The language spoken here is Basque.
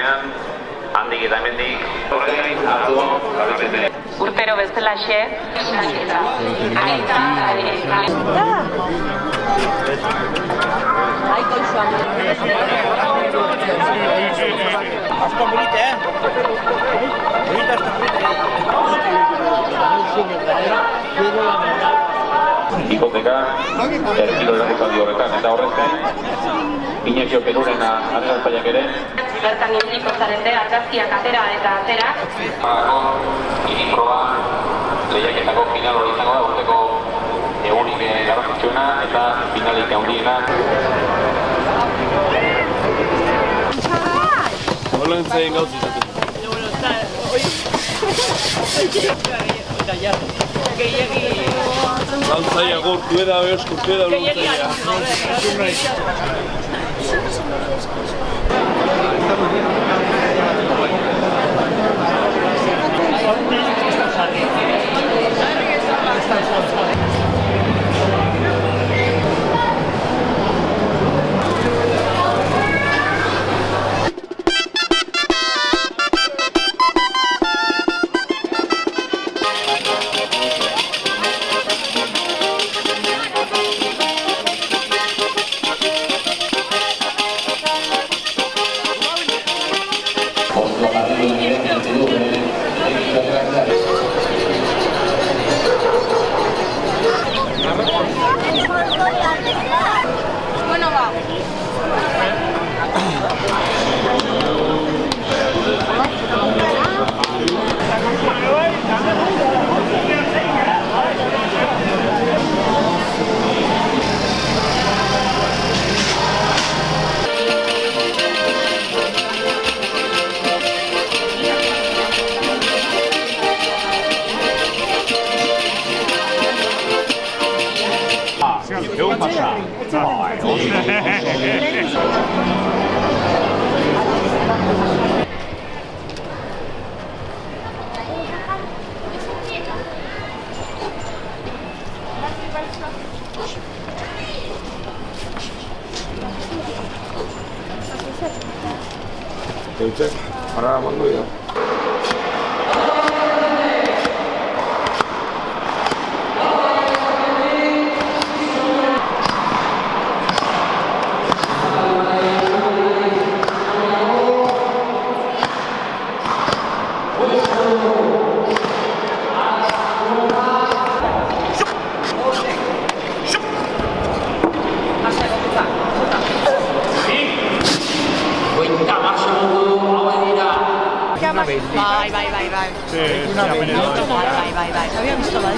zuzenean, handik eta hemendik. Urtero bezalaxe. Asko polite, Polite asko polite. Hipoteka, erkilo erakutaldi horretan, eta horretzen, Inezio Penurena adelantzaileak ere. Bertan ibiliko zarete, argazkiak atera eta atera. Iniproa, lehiaketako final hori izango da, urteko egunik garrantzitsuena eta finalik handiena. Hola entzaien gauz izaten. Lantzaia gortu eda, eskurtu eda, lantzaia. Bueno, va. Eu passar. Eutzek, para mando ya. Vai. Sì, vai. Abbiamo visto la